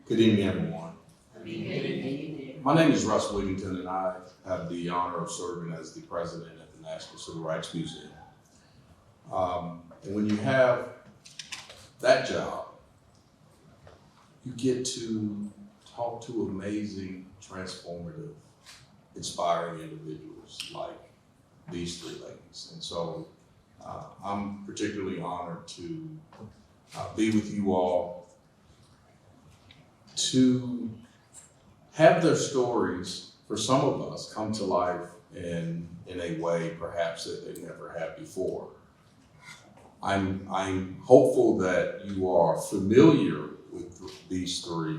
Good evening, everyone. My name is Russ Wigginton, and I have the honor of serving as the president at the National Civil Rights Museum. And when you have that job, you get to talk to amazing, transformative, inspiring individuals like these three ladies. And so I'm particularly honored to be with you all, to have their stories, for some of us, come to life in a way perhaps that they never had before. I'm hopeful that you are familiar with these three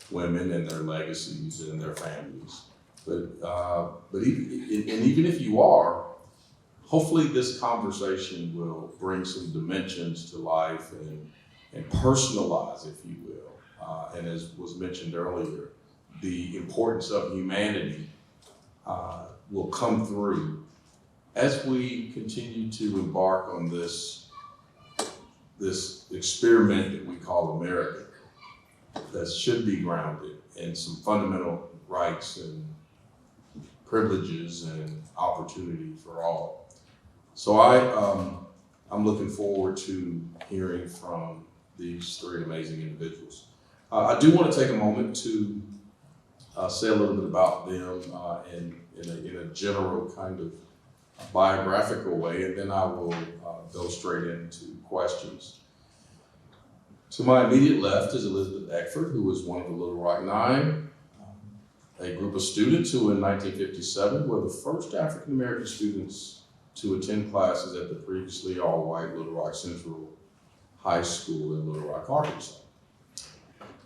women and their legacies and their families. But even if you are, hopefully this conversation will bring some dimensions to life and personalize, if you will. And as was mentioned earlier, the importance of humanity will come through as we continue to embark on this experiment that we call America, that should be grounded in some fundamental rights and privileges and opportunity for all. So I'm looking forward to hearing from these three amazing individuals. I do want to take a moment to say a little bit about them in a general kind of biographical way, and then I will go straight into questions. To my immediate left is Elizabeth Eckford, who was one of the Little Rock Nine, a group of students who in 1957 were the first African-American students to attend classes at the previously all-white Little Rock Central High School in Little Rock, Arkansas.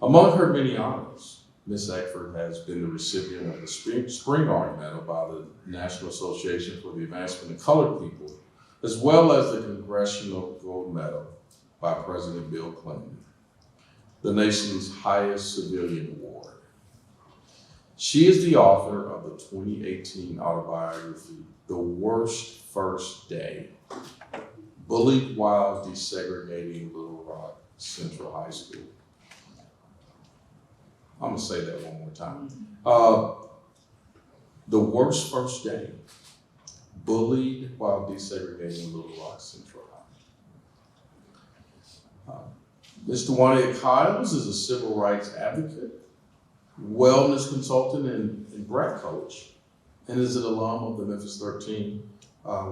Among her many honors, Ms. Eckford has been the recipient of the Spring Art Medal by the National Association for the Advancement of Colored People, as well as the Congressional Gold Medal by President Bill Clinton, the nation's highest civilian award. She is the author of the 2018 autobiography, The Worst First Day, Bullied While Desegregating Little Rock Central High School. I'm gonna say that one more time. The Worst First Day, Bullied While Desegregating Little Rock Central High. Ms. Dwania Kyles is a civil rights advocate, wellness consultant, and breath coach, and is an alum of the Memphis 13,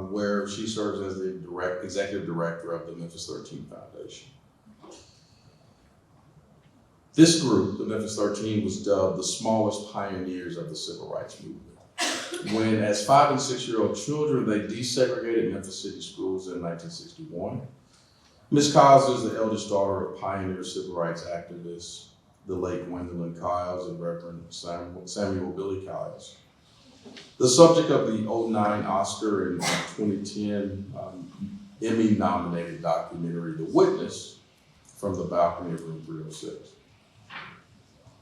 where she serves as the executive director of the Memphis 13 Foundation. This group, the Memphis 13, was dubbed the smallest pioneers of the civil rights movement. When, as 5- and 6-year-old children, they desegregated Memphis City schools in 1961. Ms. Kyles is the eldest daughter of pioneer civil rights activists, the late Gwendolyn Kyles and Reverend Samuel Billy Kyles. The subject of the 2009 Oscar and 2010 Emmy-nominated documentary, The Witness, From the Balcony of Room 306.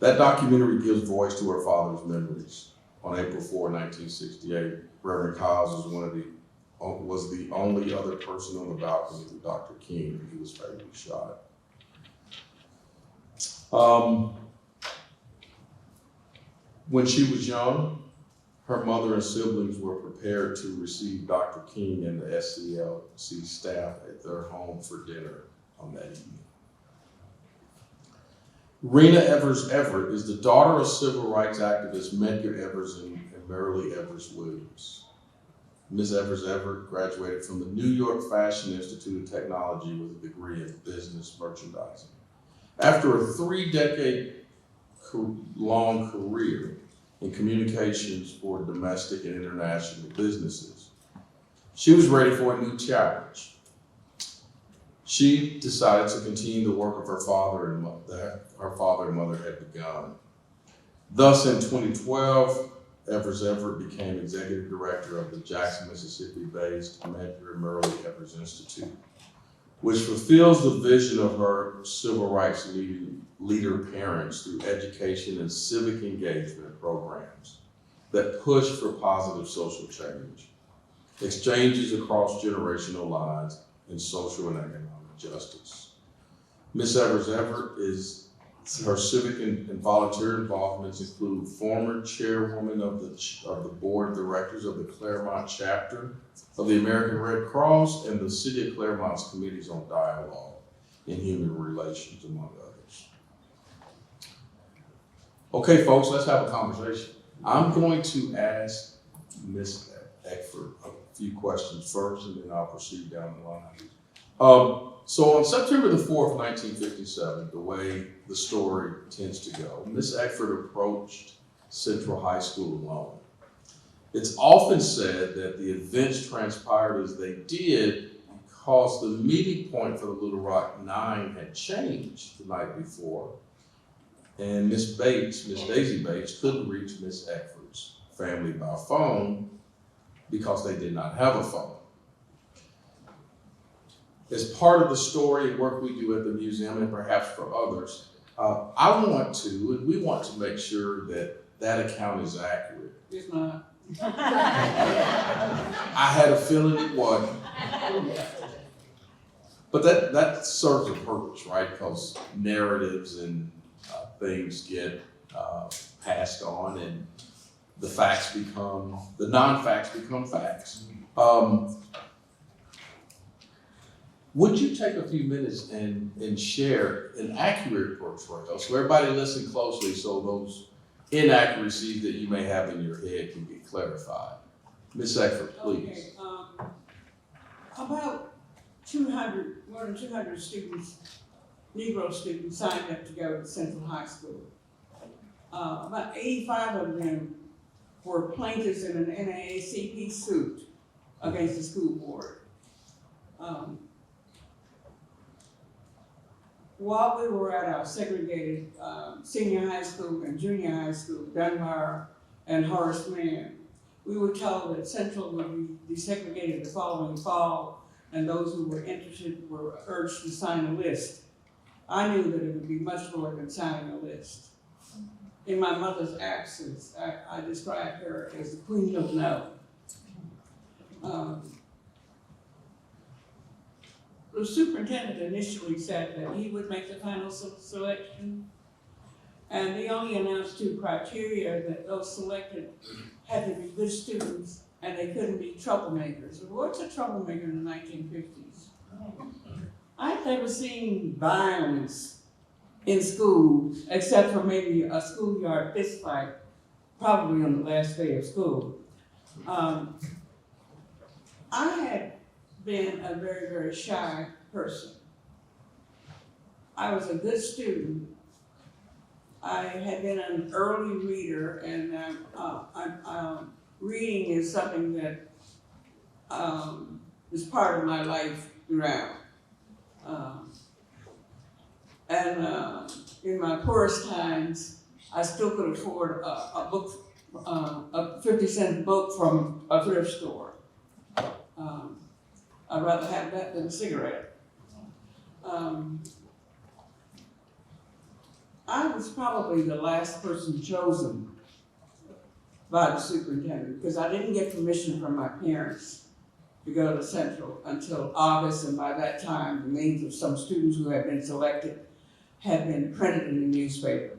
That documentary gives voice to her father's memories. On April 4, 1968, Reverend Kyles was the only other person on the balcony with Dr. King when he was fatally shot. When she was young, her mother and siblings were prepared to receive Dr. King and the SCLC staff at their home for dinner on that evening. Reena Evers-Everette is the daughter of civil rights activists Medgar Evers and Marilee Evers-Williams. Ms. Evers-Everette graduated from the New York Fashion Institute of Technology with a degree in business merchandising. After a 3-decade-long career in communications for domestic and international businesses, she was ready for a new challenge. She decided to continue the work of her father and mother had begun. Thus, in 2012, Evers-Everette became executive director of the Jackson, Mississippi-based Medgar and Marilee Evers Institute, which fulfills the vision of her civil rights leader parents through education and civic engagement programs that push for positive social change, exchanges across generational lines, and social and economic justice. Ms. Evers-Everette is Her civic and volunteer involvements include former chairwoman of the board of directors of the Claremont chapter of the American Red Cross and the City of Claremont's Committees on Dialogue and Human Relations, among others. Okay, folks, let's have a conversation. I'm going to ask Ms. Eckford a few questions first, and then I'll proceed down the line. So on September the 4th, 1957, the way the story tends to go, Ms. Eckford approached Central High School alone. It's often said that the events transpired as they did because the meeting point for the Little Rock Nine had changed the night before, and Miss Daisy Bates, couldn't reach Miss Eckford's family by phone because they did not have a phone. As part of the story and work we do at the museum, and perhaps for others, we want to make sure that that account is accurate. It's not. I had a feeling it wasn't. But that serves a purpose, right? Because narratives and things get passed on, and the non-facts become facts. Would you take a few minutes and share an accurate portrayal so everybody listen closely so those inaccuracies that you may have in your head can get clarified? Ms. Eckford, please. Okay, about more than 200 students, Negro students signed up to go to Central High School. About 85 of them were plaintiffs in an NAACP suit against the school board. While we were at our segregated senior high school and junior high school, Dwania and Horace Mann, we were told that Central would be desegregated the following fall, and those who were interested were urged to sign a list. I knew that it would be much more than signing a list. In my mother's absence, I described her as the queen of no. The superintendent initially said that he would make the final selection, and he only announced 2 criteria: that those selected had to be good students and they couldn't be troublemakers. What's a troublemaker in the 1950s? I've never seen violence in school, except for maybe a schoolyard fist fight, probably on the last day of school. I had been a very, very shy person. I was a good student. I had been an early reader, and reading is something that is part of my life throughout. In my poorest times, I still could afford a book, a 50-cent book from a thrift store. I'd rather have that than a cigarette. I was probably the last person chosen by the superintendent because I didn't get permission from my parents to go to Central until August, and by that time the names of some students who had been selected had been printed in the newspaper.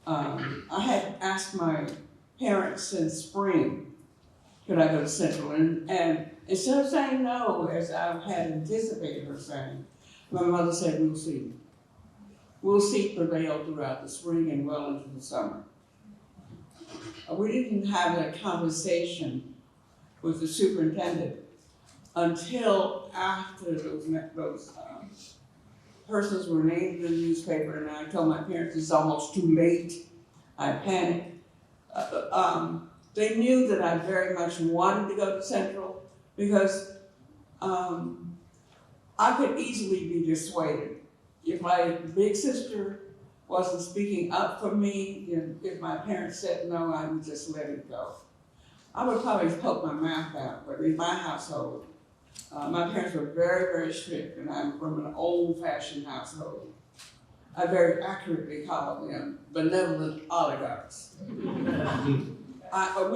I had asked my parents since spring, could I go to Central? And instead of saying no, as I had anticipated her saying, my mother said, we'll see. We'll see prevail throughout the spring and well into the summer. We didn't have a conversation with the superintendent until after those persons were named in the newspaper, and I told my parents it's almost too late. I panicked. They knew that I very much wanted to go to Central because I could easily be dissuaded. If my big sister wasn't speaking up for me, if my parents said no, I would just let it go. I would probably poke my mouth out, but in my household, my parents were very, very strict, and I'm from an old-fashioned household. I very accurately call them benevolent oligarchs. We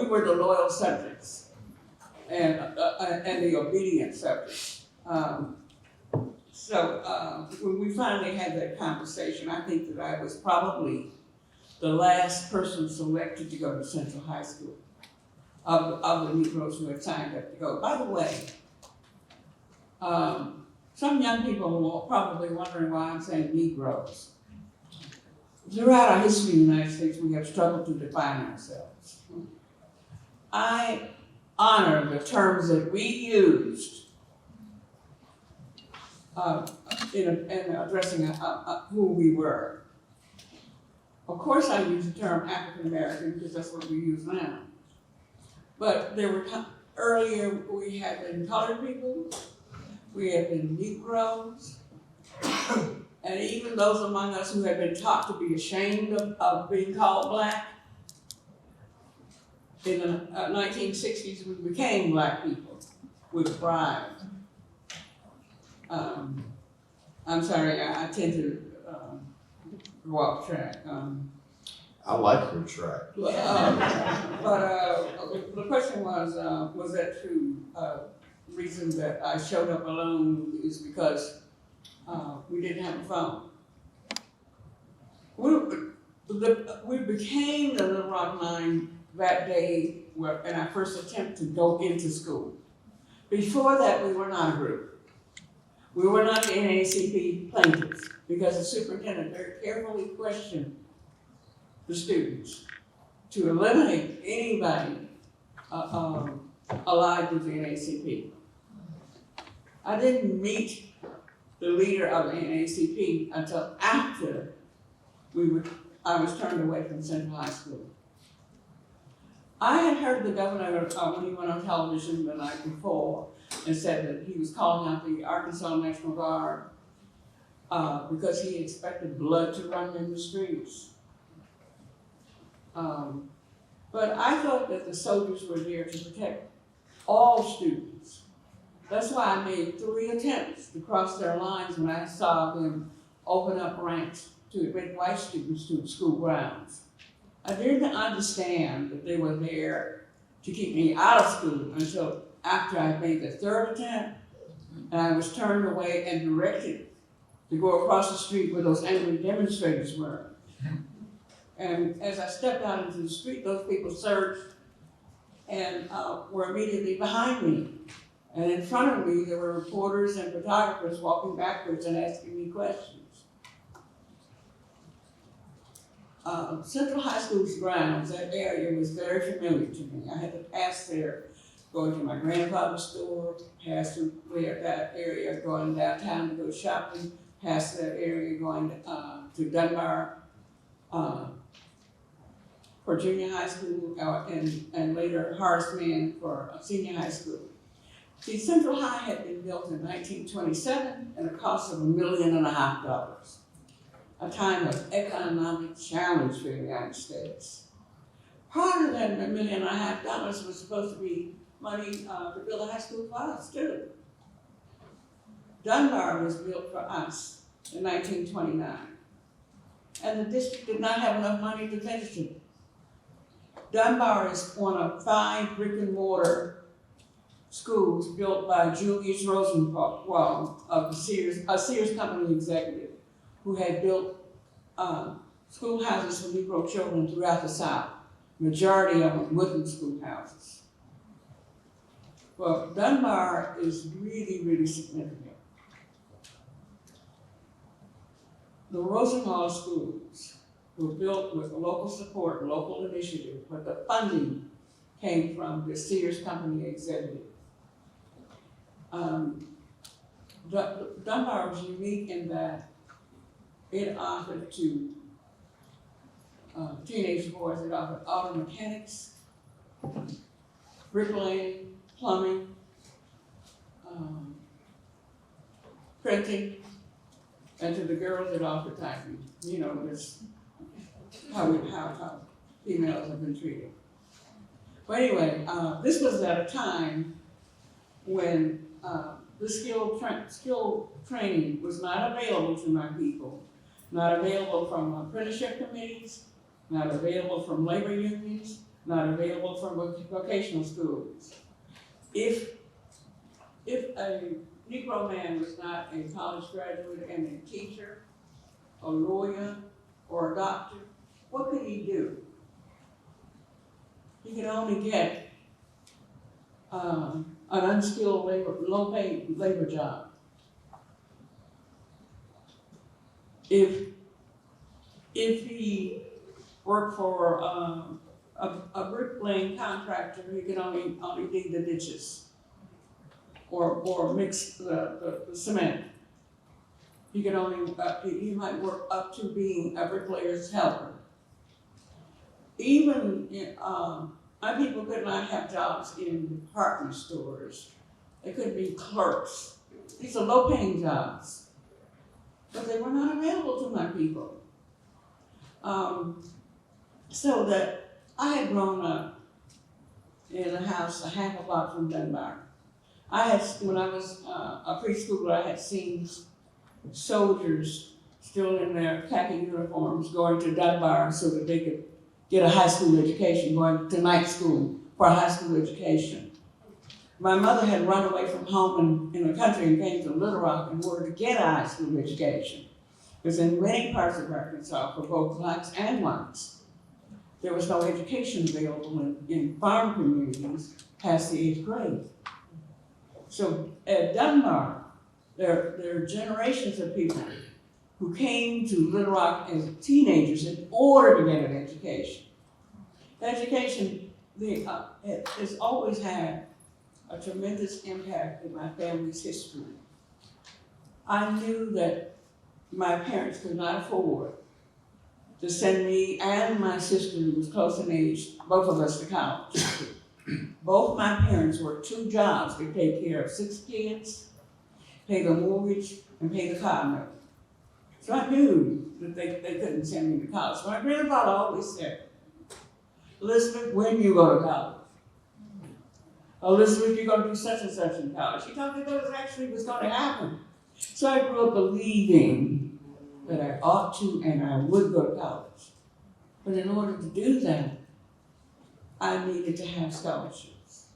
were the loyal subjects and the obedient subjects. So, when we finally had that conversation, I think that I was probably the last person selected to go to Central High School of the Negroes who had signed up to go. By the way, some young people are probably wondering why I'm saying Negroes. Throughout our history in the United States, we have struggled to define ourselves. I honor the terms that we used in addressing who we were. Of course, I use the term African American because that's what we use now. But there were earlier we had been colored people, we had been Negroes, and even those among us who had been taught to be ashamed of being called black. In the 1960s, we became black people with pride. I'm sorry, I tend to go off track. I like her track. But the question was that true? Reason that I showed up alone is because we didn't have a phone. We became the Little Rock Nine that day in our first attempt to go into school. Before that, we were not a group. We were not the NAACP plaintiffs because the superintendent very carefully questioned the students to eliminate anybody allied with the NAACP. I didn't meet the leader of the NAACP until after I was turned away from Central High School. I had heard the governor when he went on television the night before and said that he was calling out the Arkansas National Guard because he expected blood to run in the streets. But I thought that the soldiers were there to protect all students. That's why I made 3 attempts to cross their lines when I saw them open up ranks to admit white students to the school grounds. I didn't understand that they were there to keep me out of school until after I made the 3rd attempt, and I was turned away and directed to go across the street where those angry demonstrators were. And as I stepped out into the street, those people surged and were immediately behind me. And in front of me, there were reporters and photographers walking backwards and asking me questions. Central High School's grounds, that area was very familiar to me. I had to pass there, going to my grandfather's store, pass through that area, going downtown to go shopping, pass that area going to Dunbar for junior high school, and later Horace Mann for senior high school. See, Central High had been built in 1927 at a cost of $1.5 million. A time of economic challenge for the United States. Part of that $1.5 million was supposed to be money to build a high school for us too. Dunbar was built for us in 1929, and the district did not have enough money to finish it. Dunbar is one of 5 brick and mortar schools built by Julius Rosenwald of the Sears Company executive, who had built schoolhouses for Negro children throughout the South, majority of them wooden schoolhouses. Well, Dunbar is really, really significant. The Rosenwald schools were built with local support, local initiative, but the funding came from the Sears Company executive. Dunbar was unique in that it offered to teenage boys, it offered auto mechanics, bricklaying, plumbing, printing, and to the girls it offered typing. You know, that's how females have been treated. But anyway, this was at a time when the skill training was not available to my people, not available from apprenticeship committees, not available from labor unions, not available from vocational schools. If a Negro man was not a college graduate and a teacher, a lawyer, or a doctor, what could he do? He could only get an unskilled labor, low-paid labor job. If he worked for a bricklaying contractor, he could only dig the ditches or mix the cement. He could only he might work up to being a bricklayer's helper. Even my people could not have jobs in department stores. They could be clerks. These are low-paying jobs, but they were not available to my people. So that I had grown up in a house a half a block from Dunbar. When I was a preschooler, I had seen soldiers still in their khaki uniforms going to Dunbar so that they could get a high school education, going to night school for a high school education. My mother had run away from home in the country and came to Little Rock in order to get a high school education. Because in many parts of Arkansas, for both blacks and whites, there was no education available in farm communities past the 8th grade. So at Dunbar, there are generations of people who came to Little Rock as teenagers in order to get an education. Education has always had a tremendous impact in my family's history. I knew that my parents could not afford to send me and my sister, who was close in age, both of us to college. Both my parents worked 2 jobs to take care of 6 kids, pay the mortgage, and pay the car note. So I knew that they couldn't send me to college. My grandfather always said, Elizabeth, when you go to college? Elizabeth, you're going to do such and such in college. He told me that was going to happen. So I grew up believing that I ought to and I would go to college. But in order to do that, I needed to have scholarships.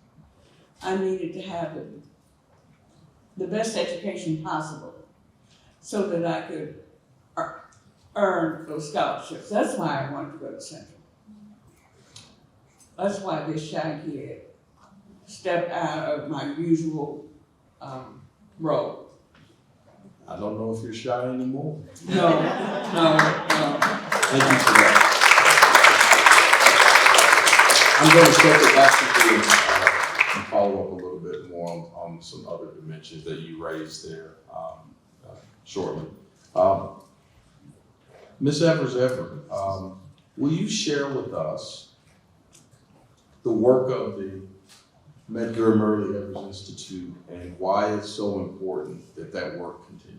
I needed to have the best education possible so that I could earn those scholarships. That's why I wanted to go to Central. That's why this shy kid stepped out of my usual role. I don't know if you're shy anymore. No. Thank you for that. I'm going to circle back to you and follow up a little bit more on some other dimensions that you raised there shortly. Ms. Evers-Everette, will you share with us the work of the Medgar Murray Evers Institute and why it's so important that that work continue?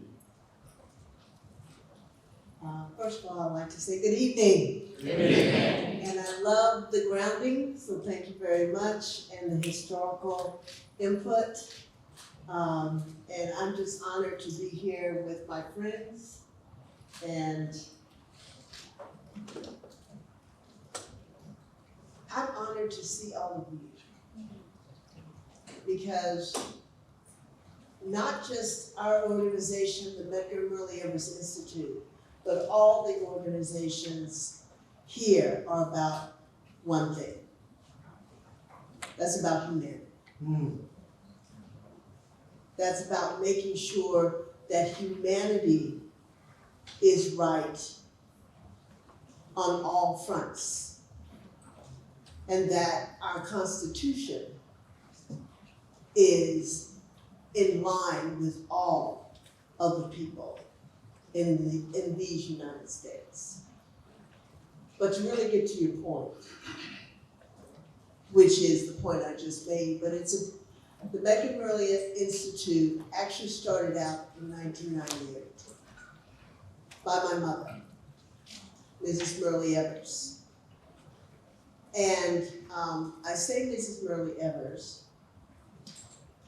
First of all, I'd like to say good evening. Good evening. And I love the grounding, so thank you very much, and the historical input. And I'm just honored to be here with my friends. And I'm honored to see all of you. Because not just our organization, the Medgar Murray Evers Institute, but all the organizations here are about one thing. That's about humanity. That's about making sure that humanity is right on all fronts, and that our Constitution is in line with all of the people in these United States. But to really get to your point, which is the point I just made, but the Medgar Murray Institute actually started out in 1998 by my mother, Mrs. Murray Evers. And I say Mrs. Murray Evers.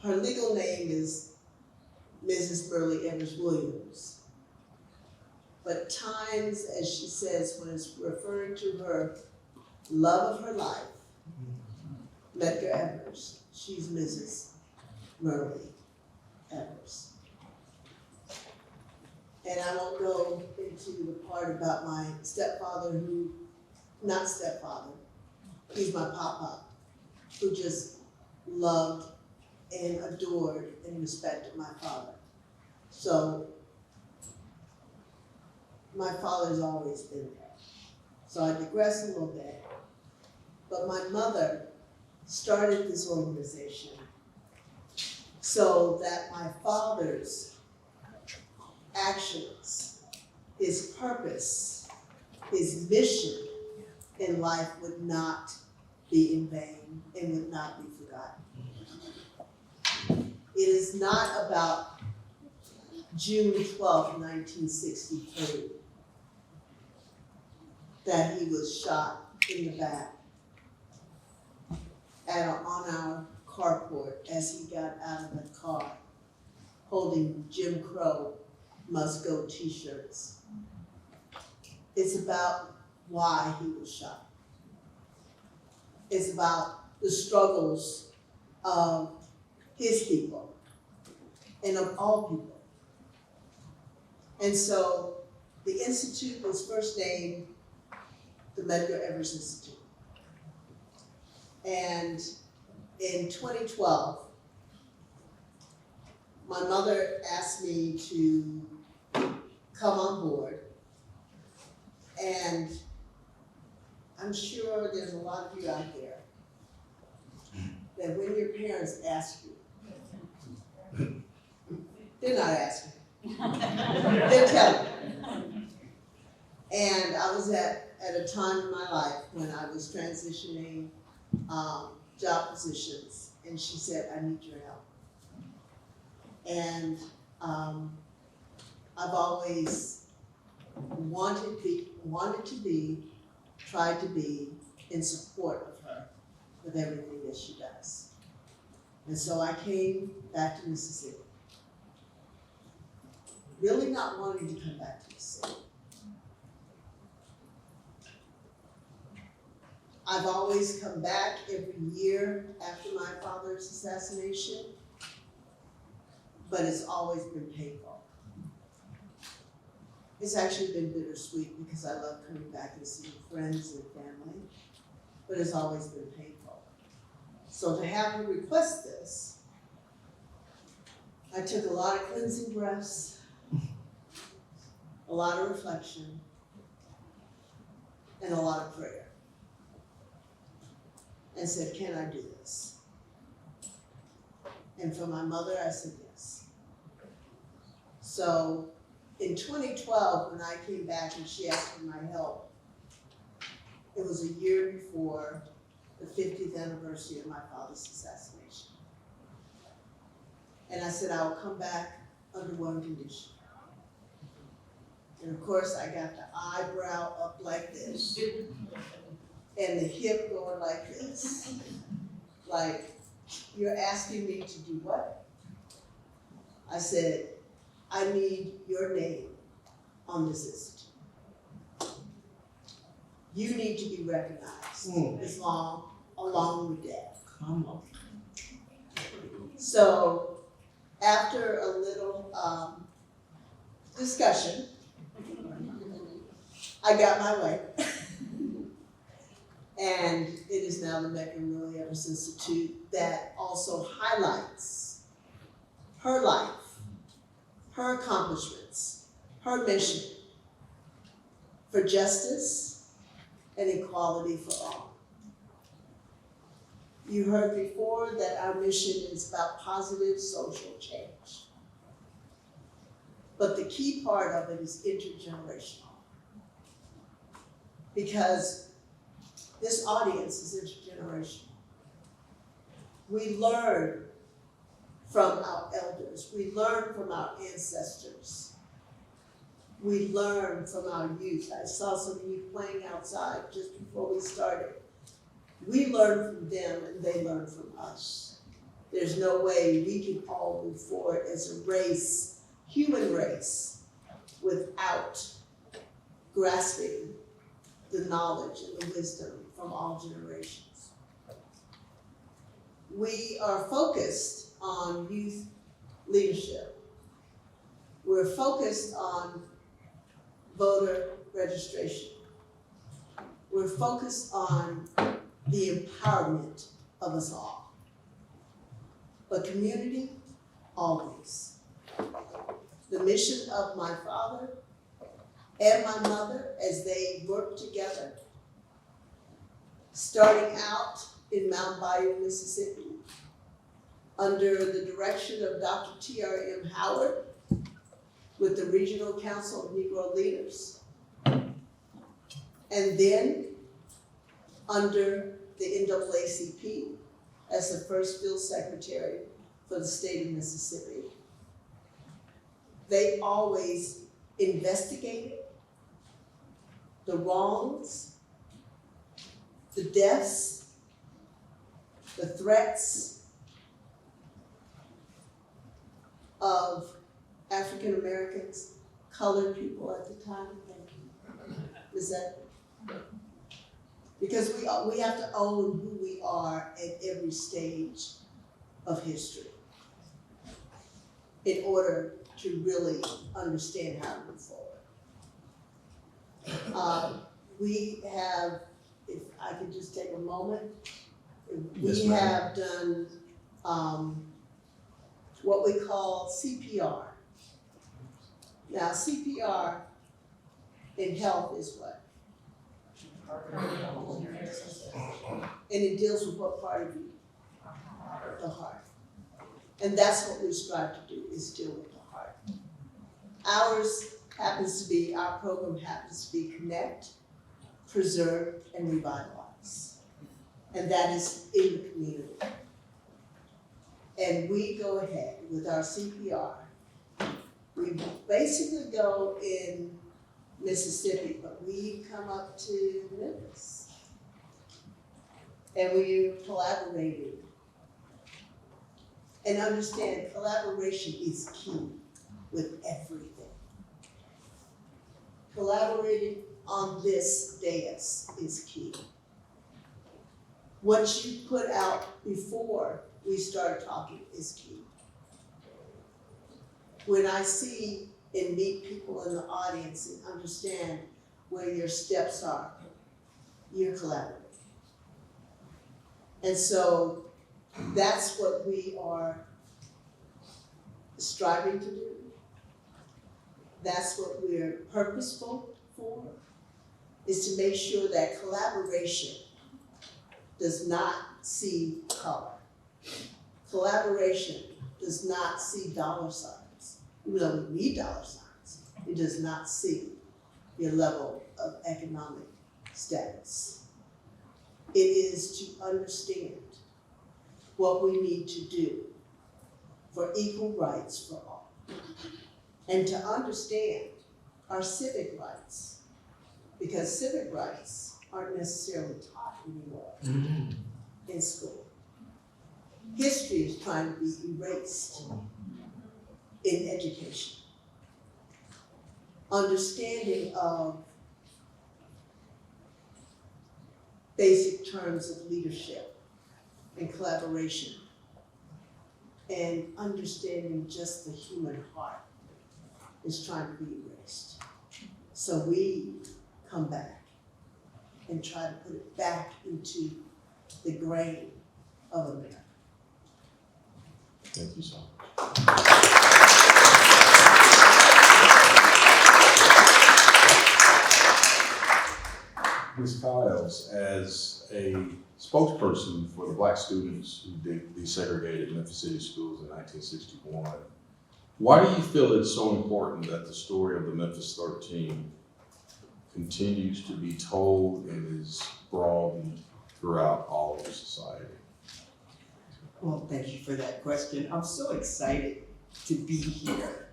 Her legal name is Mrs. Murray Evers Williams. But times, as she says, when it's referring to her love of her life, Medgar Evers, she's Mrs. Murray. Evers. And I won't go into the part about my stepfather not stepfather, he's my papa, who just loved and adored and respected my father. So my father's always been there. So I digress a little bit. But my mother started this organization so that my father's actions, his purpose, his mission in life would not be in vain and would not be forgotten. It is not about June 12, 1963, that he was shot in the back on our carport as he got out of the car holding Jim Crow Must Go t-shirts. It's about why he was shot. It's about the struggles of his people and of all people. And so the Institute was first named the Medgar Evers Institute. And in 2012, my mother asked me to come on board. And I'm sure there's a lot of you out there that when your parents ask you, they're not asking, they're telling you. And I was at a time in my life when I was transitioning job positions, and she said, I need your help. And I've always tried to be in support of her with everything that she does. And so I came back to Mississippi, really not wanting to come back to the city. I've always come back every year after my father's assassination, but it's always been painful. It's actually been bittersweet because I love coming back and seeing friends and family, but it's always been painful. So to have her request this, I took a lot of cleansing breaths, a lot of reflection, and a lot of prayer. And said, can I do this? And for my mother, I said yes. So in 2012, when I came back and she asked for my help, it was a year before the 50th anniversary of my father's assassination. And I said, I will come back under one condition. And of course, I got the eyebrow up like this. And the hip going like this. Like, you're asking me to do what? I said, I need your name on this institute. You need to be recognized along with Dad. Come on. So after a little discussion, I got my way. And it is now the Medgar Evers Institute that also highlights her life, her accomplishments, her mission for justice and equality for all. You heard before that our mission is about positive social change. But the key part of it is intergenerational. Because this audience is intergenerational. We learn from our elders. We learn from our ancestors. We learn from our youth. I saw some youth playing outside just before we started. We learn from them and they learn from us. There's no way we can all move forward as a race, human race, without grasping the knowledge and the wisdom from all generations. We are focused on youth leadership. We're focused on voter registration. We're focused on the empowerment of us all. But community, always. The mission of my father and my mother as they worked together, starting out in Mount Bayou, Mississippi, under the direction of Dr. T.R.M. Howard with the Regional Council of Negro Leaders, and then under the NAACP as the first field secretary for the state of Mississippi. They always investigated the wrongs, the deaths, the threats of African Americans, colored people at the time. Thank you. Is that? Because we have to own who we are at every stage of history in order to really understand how to move forward. We have, if I could just take a moment, Yes, we ma'am. have done what we call CPR. Now, CPR in health is what? And it deals with what part of you? The heart. And that's what we strive to do, is deal with the heart. Ours happens to be, our program happens to be Connect, Preserve, and Revitalize. And that is in the community. And we go ahead with our CPR. We basically go in Mississippi, but we come up to Memphis. And we collaborated. And understand, collaboration is key with everything. Collaborating on this dais is key. What you put out before we start talking is key. When I see and meet people in the audience and understand where your steps are, you're collaborating. And so that's what we are striving to do. That's what we're purposeful for, is to make sure that collaboration does not see color. Collaboration does not see dollar signs. Even though we need dollar signs, it does not see your level of economic status. It is to understand what we need to do for equal rights for all. And to understand our civic rights, because civic rights aren't necessarily taught anymore in school. History is trying to be erased in education. Understanding of basic terms of leadership and collaboration, and understanding just the human heart is trying to be erased. So we come back and try to put it back into the grain of America. Thank you so much. Ms. Kyles, as a spokesperson for the Black students who desegregated Memphis City schools in 1961, why do you feel it's so important that the story of the Memphis 13 continues to be told and is broadened throughout all of society? Well, thank you for that question. I'm so excited to be here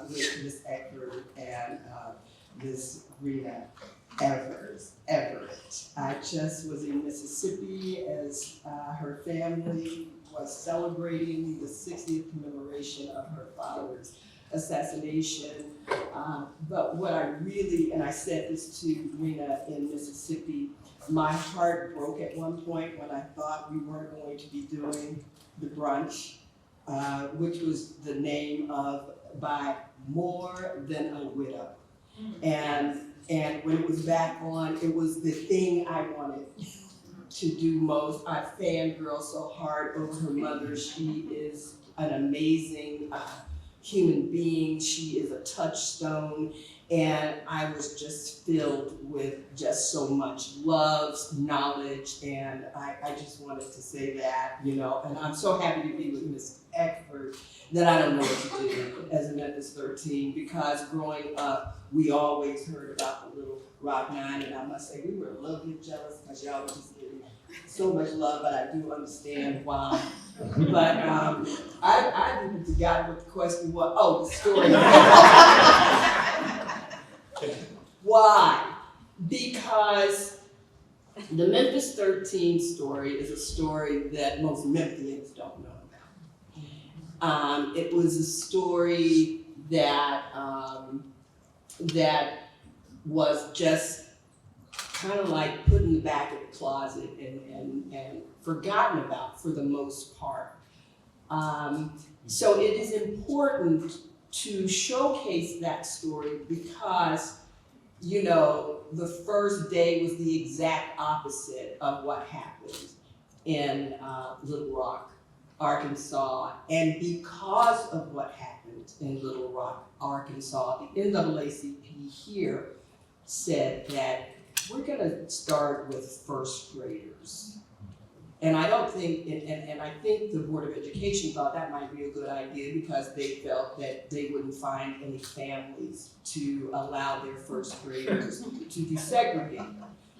with Ms. Eckford and Ms. Reena Evers-Everette. I just was in Mississippi as her family was celebrating the 60th commemoration of her father's assassination. But what I really, and I said this to Reena in Mississippi, my heart broke at one point when I thought we weren't going to be doing the brunch which was the name of by More Than a Widow. And when it was back on, it was the thing I wanted to do most. I fangirl so hard over her mother. She is an amazing human being. She is a touchstone. And I was just filled with just so much love, knowledge, and I just wanted to say that, you know, and I'm so happy to be with Ms. Eckford that I don't know what to do as a Memphis 13, because growing up, we always heard about the Little Rock Nine, and I must say, we were a little bit jealous because y'all were just getting so much love, but I do understand why. But I even forgot what the question was. Oh, the story. Why? Because the Memphis 13 story is a story that most Memphians don't know about. It was a story that that was just kind of like put in the back of the closet and forgotten about for the most part. So it is important to showcase that story because, you know, the first day was the exact opposite of what happened in Little Rock, Arkansas. And because of what happened in Little Rock, Arkansas, the NAACP here said that we're gonna start with first graders. And I don't think, and I think the Board of Education thought that might be a good idea because they felt that they wouldn't find any families to allow their first graders to desegregate,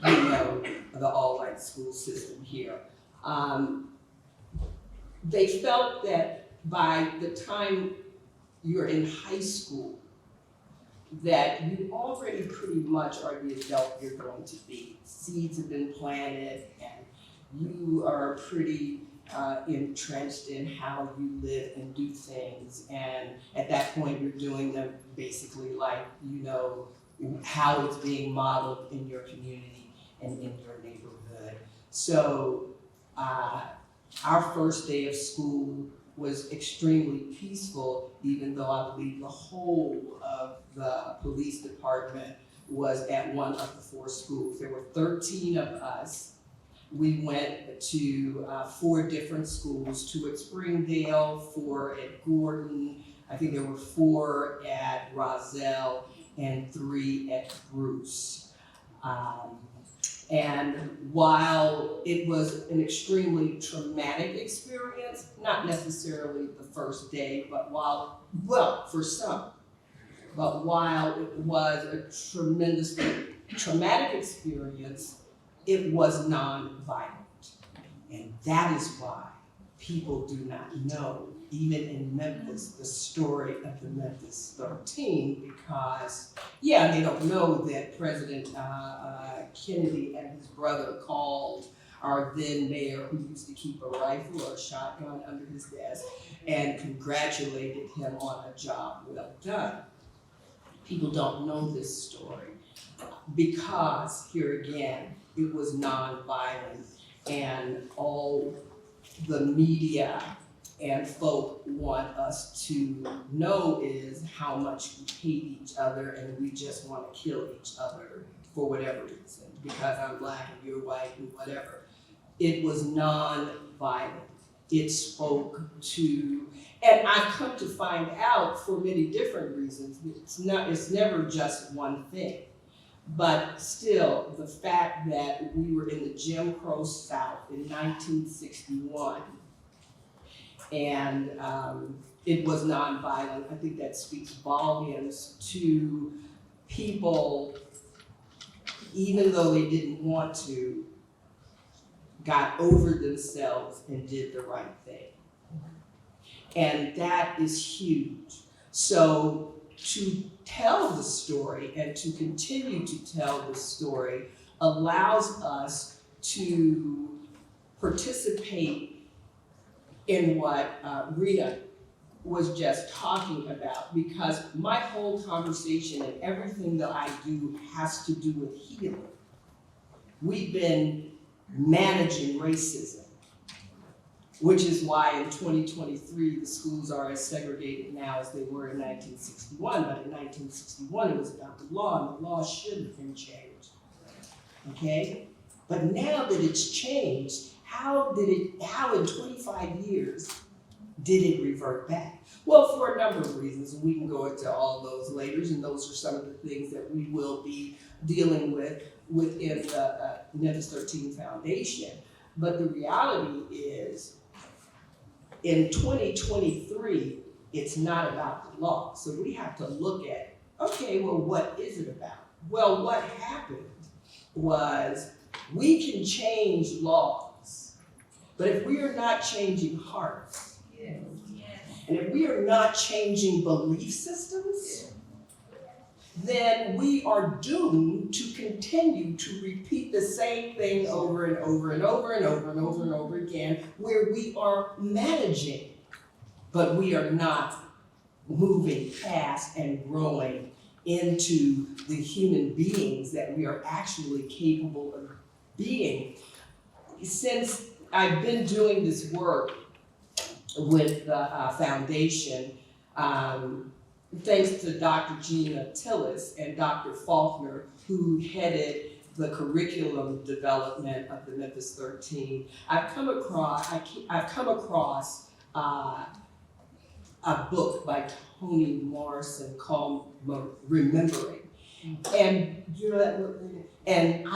you know, the all-white school system here. They felt that by the time you're in high school, that you already pretty much are the adult you're going to be. Seeds have been planted and you are pretty entrenched in how you live and do things. And at that point, you're doing them basically like, you know, how it's being modeled in your community and in your neighborhood. So our first day of school was extremely peaceful, even though I believe the whole of the police department was at one of the 4 schools. There were 13 of us. We went to 4 different schools, 2 at Springdale, 4 at Gordon. I think there were 4 at Roselle and 3 at Bruce. And while it was an extremely traumatic experience, not necessarily the first day, but for some, but while it was a tremendously traumatic experience, it was non-violent. And that is why people do not know, even in Memphis, the story of the Memphis 13, because, yeah, they don't know that President Kennedy and his brother called our then mayor, who used to keep a rifle or a shotgun under his desk, and congratulated him on a job well done. People don't know this story because, here again, it was non-violent, and all the media and folk want us to know is how much we hate each other and we just want to kill each other for whatever reason, because I'm Black and you're white and whatever. It was non-violent. It spoke to, and I've come to find out for many different reasons, it's never just one thing. But still, the fact that we were in the Jim Crow South in 1961, and it was nonviolent, I think that speaks volumes to people, even though they didn't want to, got over themselves and did the right thing. And that is huge. So to tell the story and to continue to tell the story allows us to participate in what Reena was just talking about, because my whole conversation and everything that I do has to do with healing. We've been managing racism which is why in 2023, the schools are as segregated now as they were in 1961. But in 1961, it was about the law, and the law should have been changed, okay? But now that it's changed, how in 25 years did it revert back? Well, for a number of reasons, and we can go into all of those later, and those are some of the things that we will be dealing with within the Memphis 13 Foundation. But the reality is, in 2023, it's not about the law. So we have to look at, okay, well, what is it about? Well, what happened was we can change laws, but if we are not changing hearts, and if we are not changing belief systems, then we are doomed to continue to repeat the same thing over and over and over and over and over and over again, where we are managing, but we are not moving past and growing into the human beings that we are actually capable of being. Since I've been doing this work with the foundation, thanks to Dr. Dwania Kyles and Dr. Faulkner, who headed the curriculum development of the Memphis 13, I've come across a book by Toni Morrison called Remembering. And you know that book? And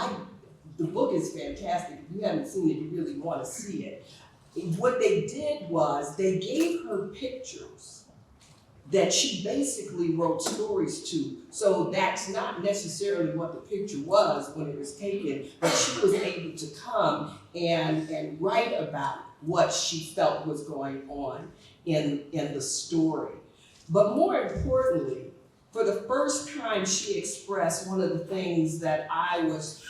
the book is fantastic. If you haven't seen it, you really want to see it. What they did was they gave her pictures that she basically wrote stories to. So that's not necessarily what the picture was when it was taken, but she was able to come and write about what she felt was going on in the story. But more importantly, for the first time, she expressed one of the things that I was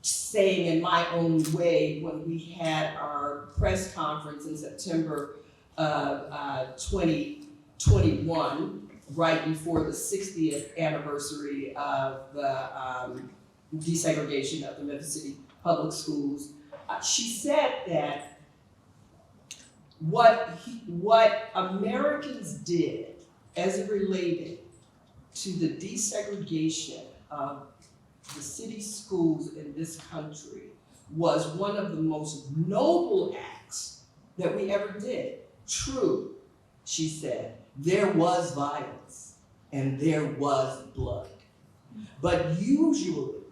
saying in my own way when we had our press conference in September of 2021, right before the 60th anniversary of the desegregation of the Memphis City Public Schools. She said that what Americans did as it related to the desegregation of the city schools in this country was one of the most noble acts that we ever did. True, she said, there was violence and there was blood. But usually,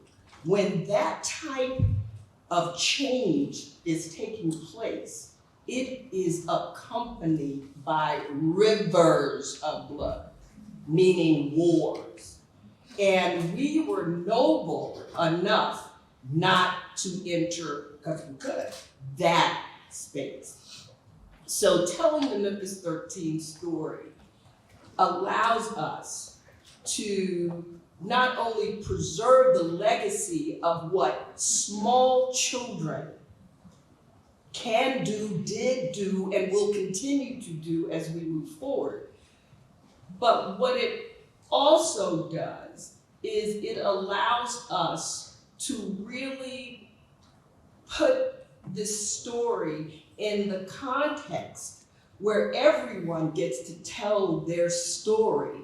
when that type of change is taking place, it is accompanied by rivers of blood, meaning wars. And we were noble enough not to enter, because we could, that space. So telling the Memphis 13 story allows us to not only preserve the legacy of what small children can do, did do, and will continue to do as we move forward, but what it also does is it allows us to really put this story in the context where everyone gets to tell their story,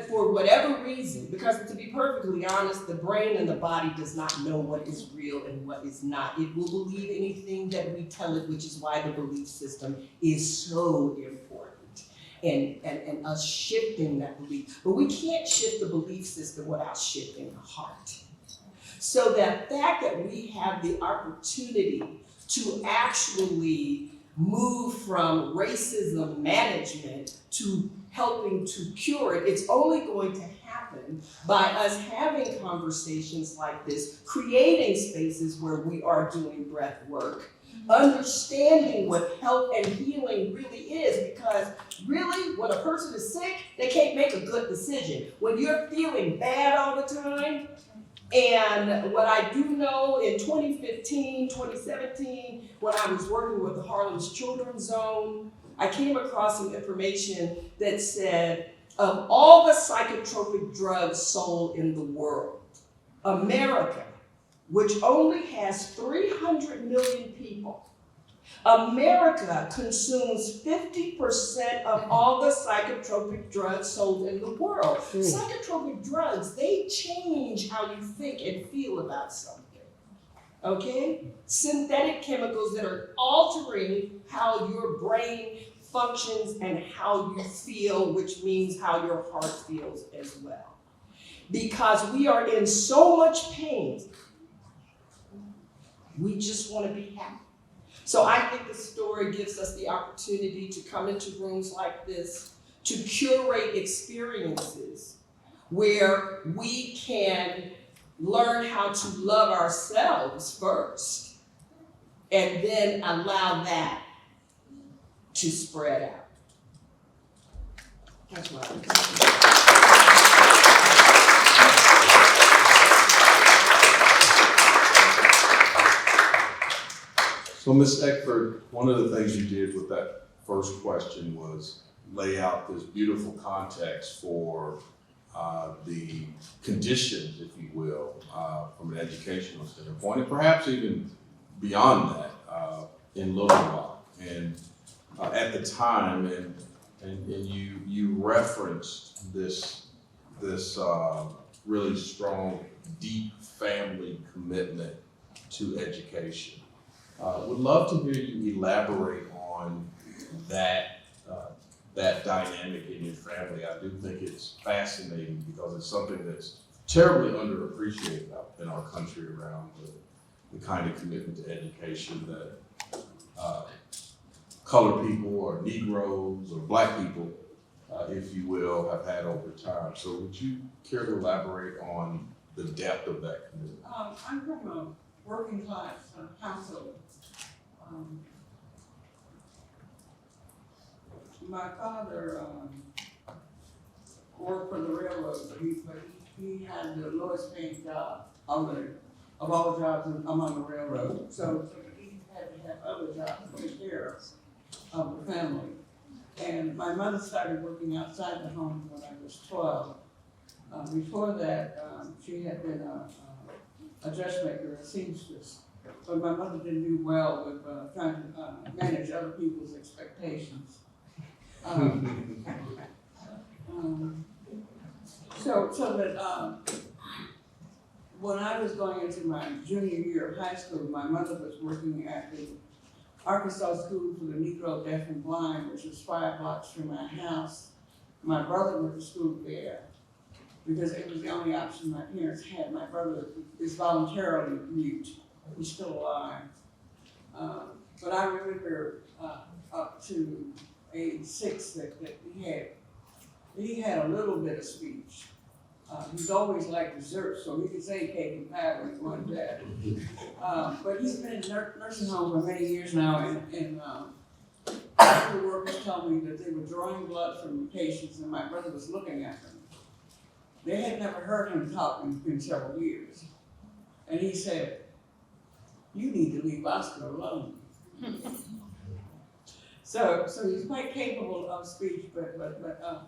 for whatever reason, because to be perfectly honest, the brain and the body does not know what is real and what is not. It will believe anything that we tell it, which is why the belief system is so important. And us shifting that belief. But we can't shift the belief system without shifting the heart. So that fact that we have the opportunity to actually move from racism management to helping to cure it, it's only going to happen by us having conversations like this, creating spaces where we are doing breath work, understanding what health and healing really is, because really, when a person is sick, they can't make a good decision. When you're feeling bad all the time, and what I do know in 2015, 2017, when I was working with the Harlem's Children's Zone, I came across some information that said, of all the psychotropic drugs sold in the world, America, which only has 300 million people, America consumes 50% of all the psychotropic drugs sold in the world. Psychotropic drugs, they change how you think and feel about something. Okay? Synthetic chemicals that are altering how your brain functions and how you feel, which means how your heart feels as well. Because we are in so much pain, we just want to be happy. So I think the story gives us the opportunity to come into rooms like this, to curate experiences where we can learn how to love ourselves first, and then allow that to spread out. That's what I'm So Ms. Eckford, one of the things you did with that first question was lay out this beautiful context for the conditions, if you will, from an educational standpoint, and perhaps even beyond that in Little Rock. And at the time, and you referenced this really strong, deep family commitment to education. Would love to hear you elaborate on that dynamic in your family. I do think it's fascinating because it's something that's terribly underappreciated in our country around the kind of commitment to education that colored people or Negroes or Black people, if you will, have had over time. So would you care to elaborate on the depth of that commitment? I'm from a working class household. My father worked for the railroad, but he had the lowest paying job of all the jobs among the railroad. So he had to have other jobs to take care of the family. And my mother started working outside the home when I was 12. Before that, she had been a dressmaker, a seamstress. But my mother didn't do well with trying to manage other people's expectations. So that when I was going into my junior year of high school, my mother was working at the Arkansas School for the Negro, Deaf, and Blind, which was 5 blocks from my house. My brother went to school there because it was the only option my parents had. My brother is voluntarily mute. He's still alive. But I remember up to age 6 that he had a little bit of speech. He's always liked dessert, so he could say cake and pie when he wanted that. But he's been in nursing home for many years now, and the workers told me that they were drawing blood from the patients, and my brother was looking at them. They had never heard him talk in several years. And he said, "You need to leave Oscar alone." So he's quite capable of speech, but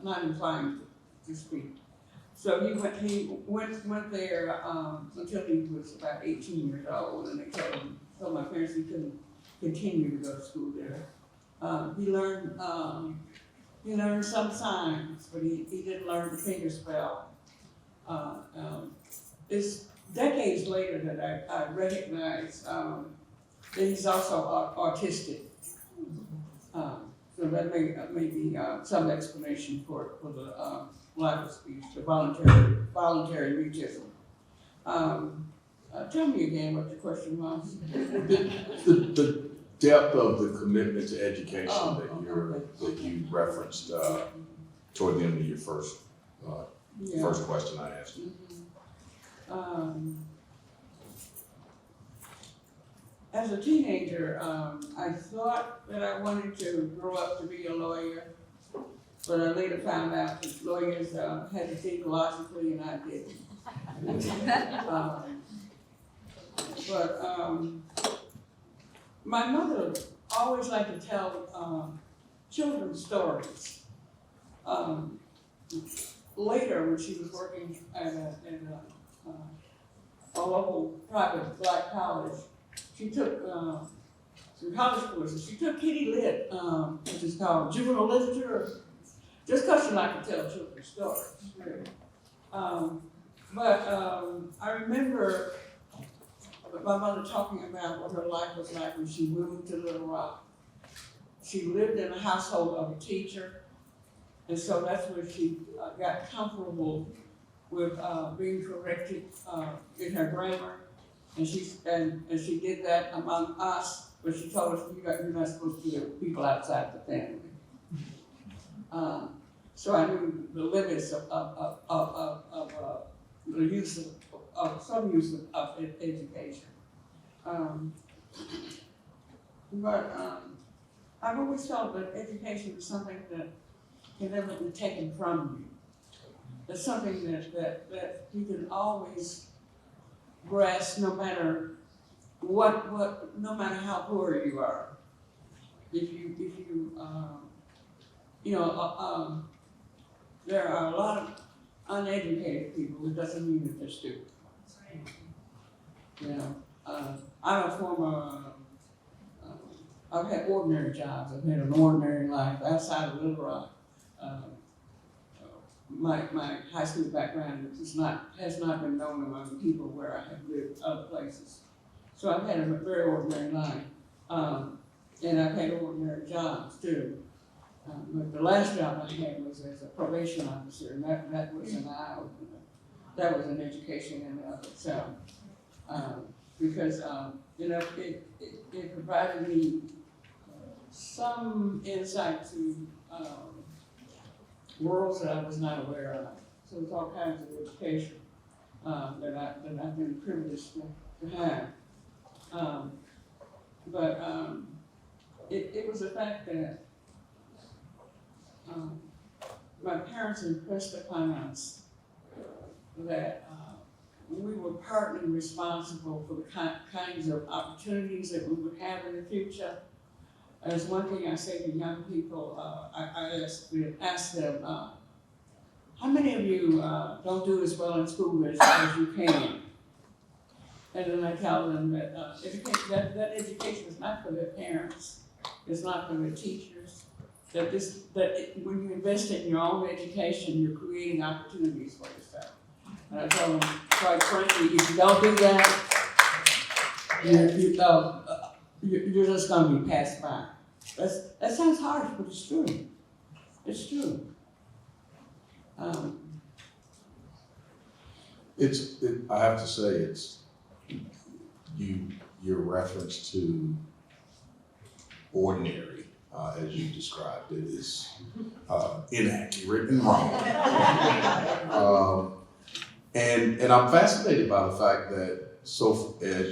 not inclined to speak. So he went there until he was about 18 years old, and they told my parents he couldn't continue to go to school there. He learned some signs, but he didn't learn the finger spell. It's decades later that I recognized that he's also autistic. So that may be some explanation for the lack of speech, the voluntary mutism. Tell me again what your question was. The depth of the commitment to education that you referenced toward the end of your first question I asked you. As a teenager, I thought that I wanted to grow up to be a lawyer, but I later found out that lawyers had to think logically, and I didn't. My mother always liked to tell children's stories. Later, when she was working at a local private Black college, she took through college courses. She took Kitty Lit, which is called juvenile literature, just because she liked to tell children's stories. Really. I remember my mother talking about what her life was like when she moved to Little Rock. She lived in a household of a teacher, and so that's where she got comfortable with being corrected in her grammar, and she did that among us. But she told us you're not supposed to do it with people outside the family. So I knew the limits of the use of some use of education. I've always felt that education is something that can never be taken from you. It's something that you can always grasp, no matter no matter how poor you are. There are a lot of uneducated people. It doesn't mean that they're stupid. I'm a former. I've had ordinary jobs. I've had an ordinary life outside of Little Rock. My high school background has not been known among people where I have lived other places. So I've had a very ordinary life, and I've had ordinary jobs too. But the last job I had was as a probation officer, and that was an eye-opener. That was an education in and of itself, because it provided me some insight to worlds that I was not aware of. So it's all kinds of education that I've been privileged to have. It was the fact that my parents impressed upon us that we were partly responsible for the kinds of opportunities that we would have in the future. As one thing I say to young people, I ask them, how many of you don't do as well in school as you can? And then I tell them that that education is not for their parents, it's not for their teachers. When you invest in your own education, you're creating opportunities for yourself. And I tell them, quite frankly, if you don't do that, you're just going to be passed by. That sounds harsh, but it's true. It's true. I have to say, it's your reference to ordinary, as you described it, is inaccurate and wrong. And I'm fascinated by the fact that, as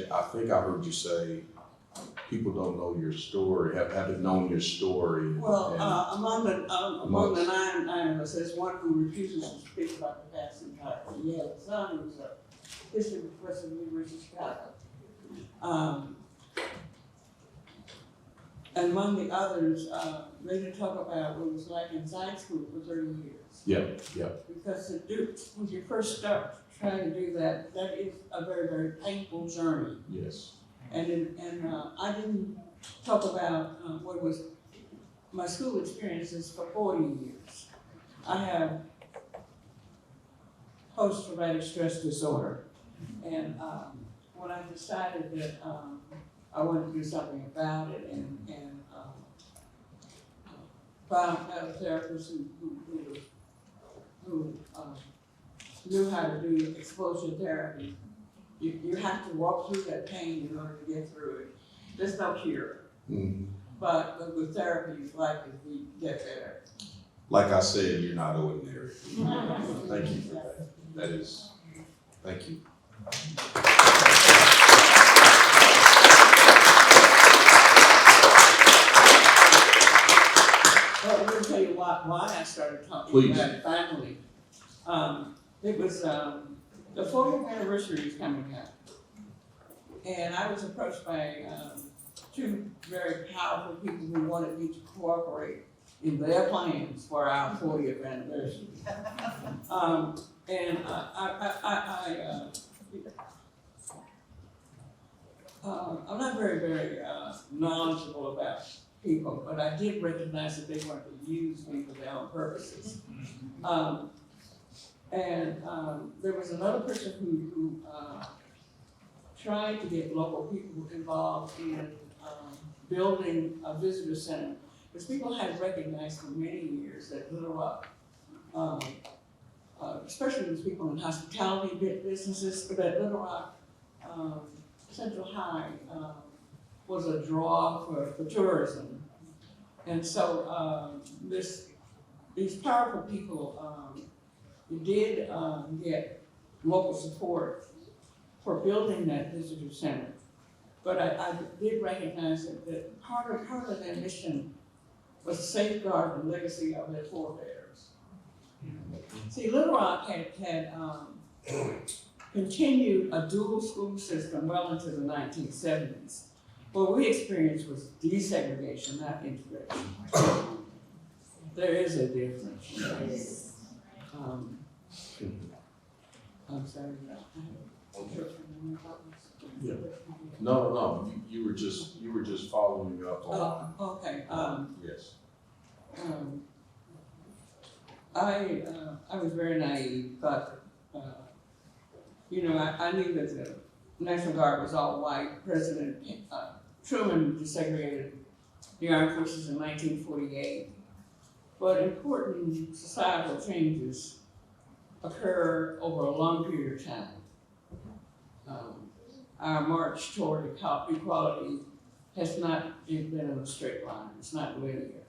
I think I heard you say, people don't know your story, haven't known your story. Well, among the nine of us, there's one who refuses to speak about the past entirely. He has a son who's a history professor at the University of Chicago. And among the others, they didn't talk about what it was like inside school for 30 years. Yeah. Because when you first start trying to do that, that is a very, very painful journey. Yes. And I didn't talk about what was my school experiences for 40 years. I have post-traumatic stress disorder. And when I decided that I wanted to do something about it and found a therapist who knew how to do exposure therapy. You have to walk through that pain in order to get through it. There's no cure. Mm-hmm. But with therapy, it's likely we get better. Like I said, you're not ordinary. Thank you for that. Thank you. Well, let me tell you why I started talking about it finally. It was the 40th anniversary is coming up. And I was approached by two very powerful people who wanted me to cooperate in their plans for our 40th anniversary. I'm not very knowledgeable about people, but I did recognize that they wanted to use me for their own purposes. There was another person who tried to get local people involved in building a visitor center, because people had recognized for many years that Little Rock, especially with people in hospitality businesses, that Little Rock Central High was a draw for tourism. And so these powerful people did get local support for building that visitor center. But I did recognize that part of their mission was to safeguard the legacy of their forebears. See, Little Rock had continued a dual school system well into the 1970s. What we experienced was desegregation, not integration. There is a difference. I'm sorry. Yeah. No, you were just following up on. Oh, okay. Yes. I was very naive, but I knew that the National Guard was all white. President Truman desegregated the armed forces in 1948. But important societal changes occur over a long period of time. Our march toward equality has not been in a straight line. It's not linear.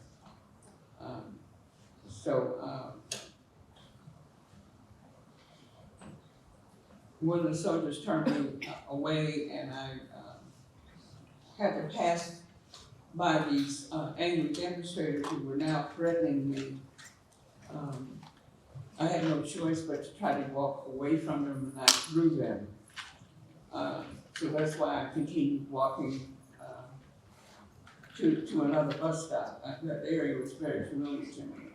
When the soldiers turned me away and I had to pass by these angry demonstrators who were now threatening me, I had no choice but to try to walk away from them, and I threw them. So that's why I continued walking to another bus stop. That area was very familiar to me.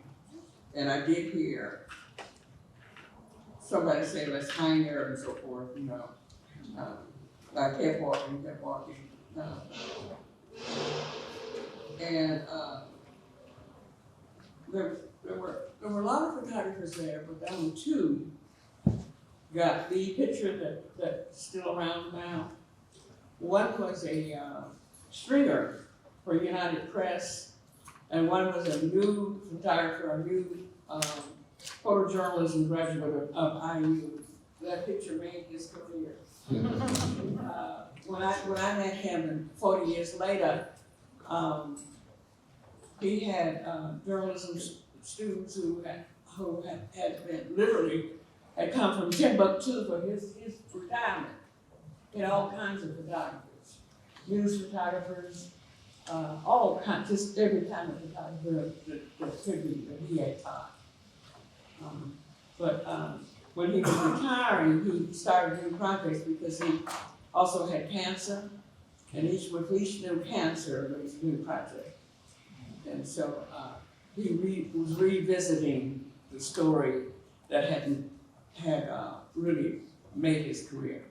And I did hear somebody say, let's hang there and so forth, I kept walking. There were a lot of photographers there, but only two got the picture that's still around now. One was a stringer for United Press, and one was a new photographer, a new photojournalism graduate of IU. That picture made his career. When I met him, and 40 years later, he had journalism students who had been literally had come from Timbuktu for his retirement. He had all kinds of photographers, news photographers, all kinds, just every kind of photographer that he had taught. When he was retiring, he started new projects because he also had cancer, and with each new cancer, there was a new project. And so he was revisiting the story that had really made his career.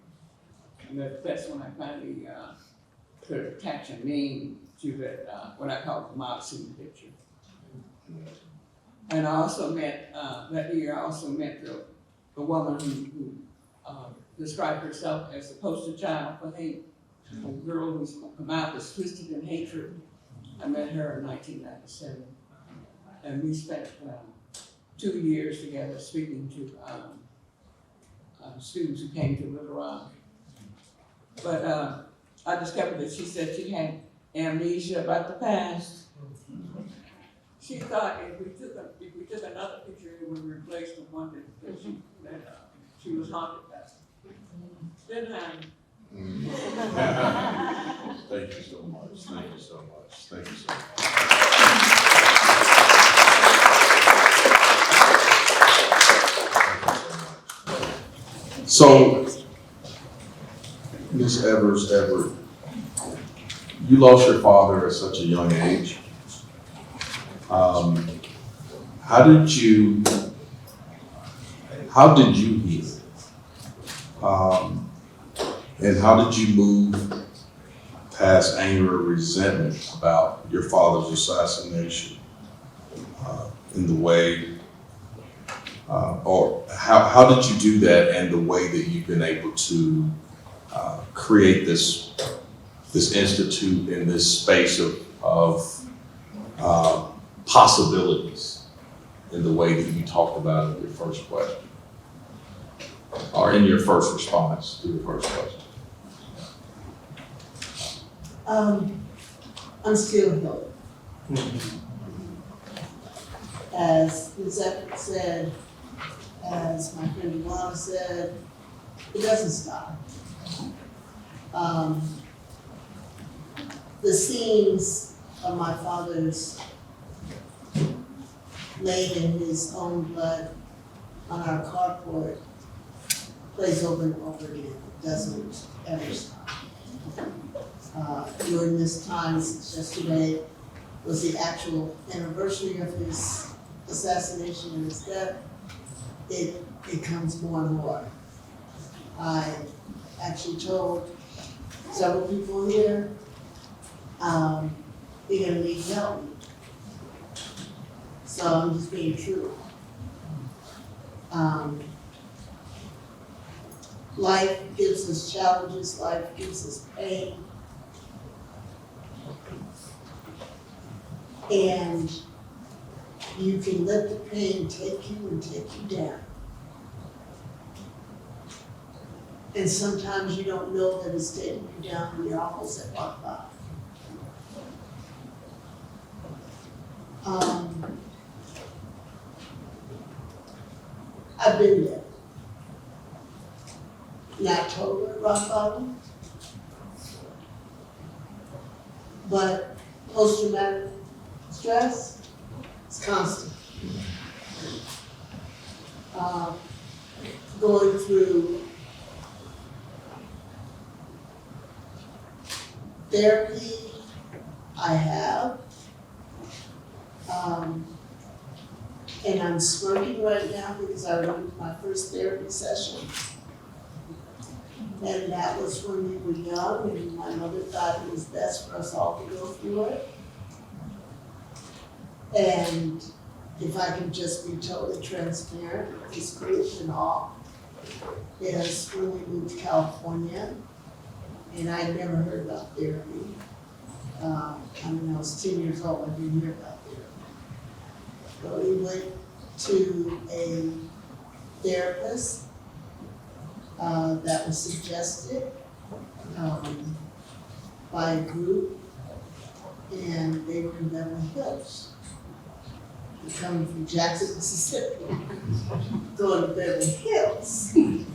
And that's when I finally could attach a name to that, what I call the mob scene picture. And I also met, that year I also met the woman who described herself as the poster child for hate, a girl whose mouth was twisted in hatred. I met her in 1997. And we spent 2 years together speaking to students who came to Little Rock. But I discovered that she said she had amnesia about the past. She thought if we took another picture, it would replace the one that she was haunted by. Didn't happen. Thank you so much. Thank you so much. Thank you so much. So, Ms. Evers-Everette, you lost your father at such a young age. How did you heal? And how did you move past anger or resentment about your father's assassination in the way, or how did you do that, and the way that you've been able to create this institute in this space of possibilities in the way that you talked about in your first question, or in your first response to the first question? I'm still healing. As Ms. Eckford said, as my friend Dwania said, it doesn't stop. The scenes of my father's laying in his own blood on our carport plays over and over again. It doesn't ever stop. During this time, since yesterday was the actual anniversary of his assassination and his death, it comes more and more. I actually told several people here, you're gonna need help. So I'm just being true. Life gives us challenges, life gives us pain. And you can let the pain take you and take you down. And sometimes you don't know that it's taking you down when you're almost at rock bottom. I've been there. Not totally at rock bottom, but post-traumatic stress is constant. Going through therapy, I have. And I'm smirking right now because I went to my first therapy session. And that was when we were young, and my mother thought it was best for us all to go through it. And if I can just be totally transparent with this group and all, is when we moved to California, and I never heard about therapy. I was 10 years old, I didn't hear about therapy. But we went to a therapist that was suggested by a group, and they were in Beverly Hills. We're coming from Jackson, Mississippi, going to Beverly Hills. You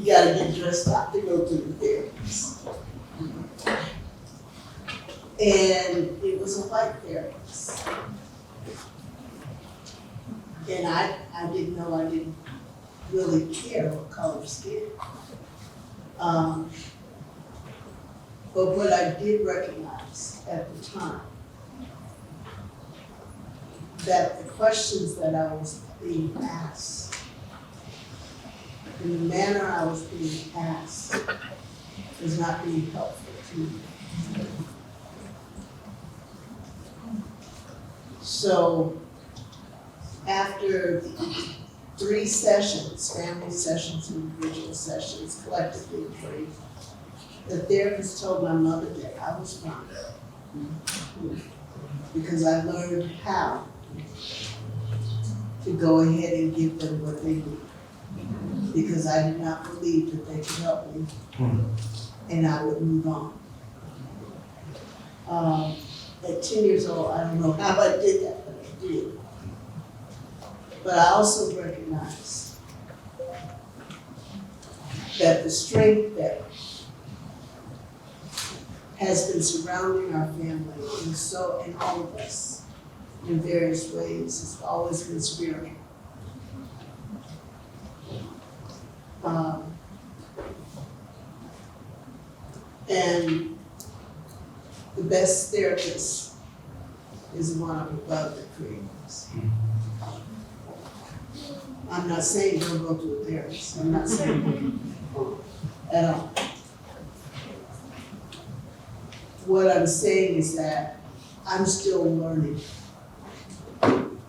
gotta get dressed up to go to the therapist. And it was a white therapist. And I didn't know, I didn't really care what color skin. But what I did recognize at the time, that the questions that I was being asked, and the manner I was being asked, was not being helpful to me. So after 3 sessions, family sessions, individual sessions, collectively 3, the therapist told my mother that I was fine. Because I learned how to go ahead and give them what they need. Because I did not believe that they could help me, and I would move on. At 10 years old, I don't know how I did that, but I did. But I also recognize that the strength that has been surrounding our family and all of us in various ways has always been spiritual. And the best therapist is the one up above that created us. I'm not saying don't go to a therapist. I'm not saying at all. what I'm saying is that I'm still learning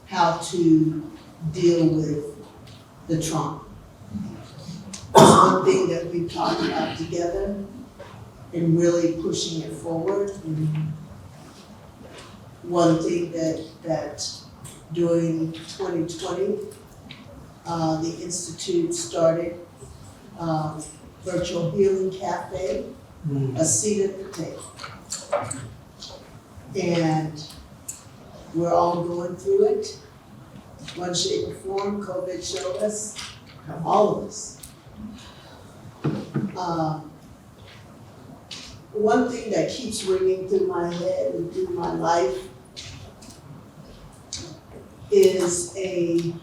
how to deal with the trauma. It's one thing that we've talked about together and really pushing it forward. And one thing that during 2020, the Institute started Virtual Healing Cafe, a seat at the table. And we're all going through it. One shape or form, COVID showed us, all of us. One thing that keeps ringing through my head and through my life is a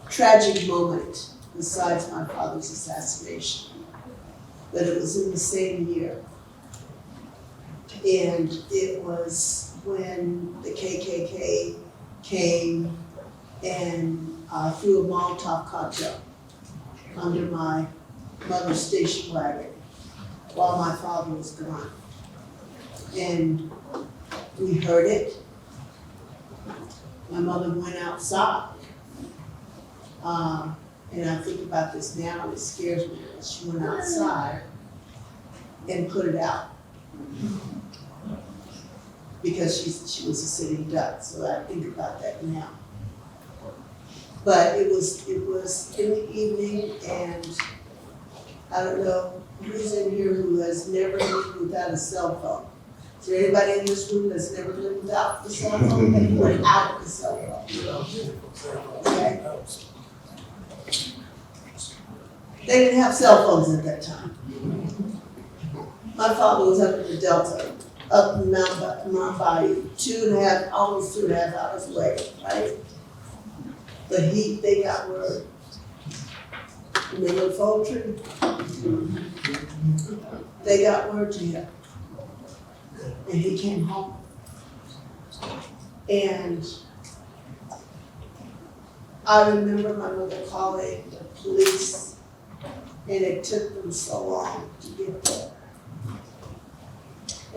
tragic moment besides my father's assassination, but it was in the same year. And it was when the KKK came and threw a Molotov cocktail under my mother's station wagon while my father was gone. And we heard it. My mother went outside. And I think about this now and it scares me. She went outside and put it out. Because she was a sitting duck, so I think about that now. But it was in the evening, and I don't know who's in here who has never lived without a cell phone. Is there anybody in this room that's never lived without the cell phone? Without the cell phone. Okay. They didn't have cell phones at that time. My father was up in the Delta, up in Mount Bayou, almost 2.5 hours away, right? But they got word. Remember the phone tree? They got word to him. And he came home. And I remember my mother calling the police, and it took them so long to get there.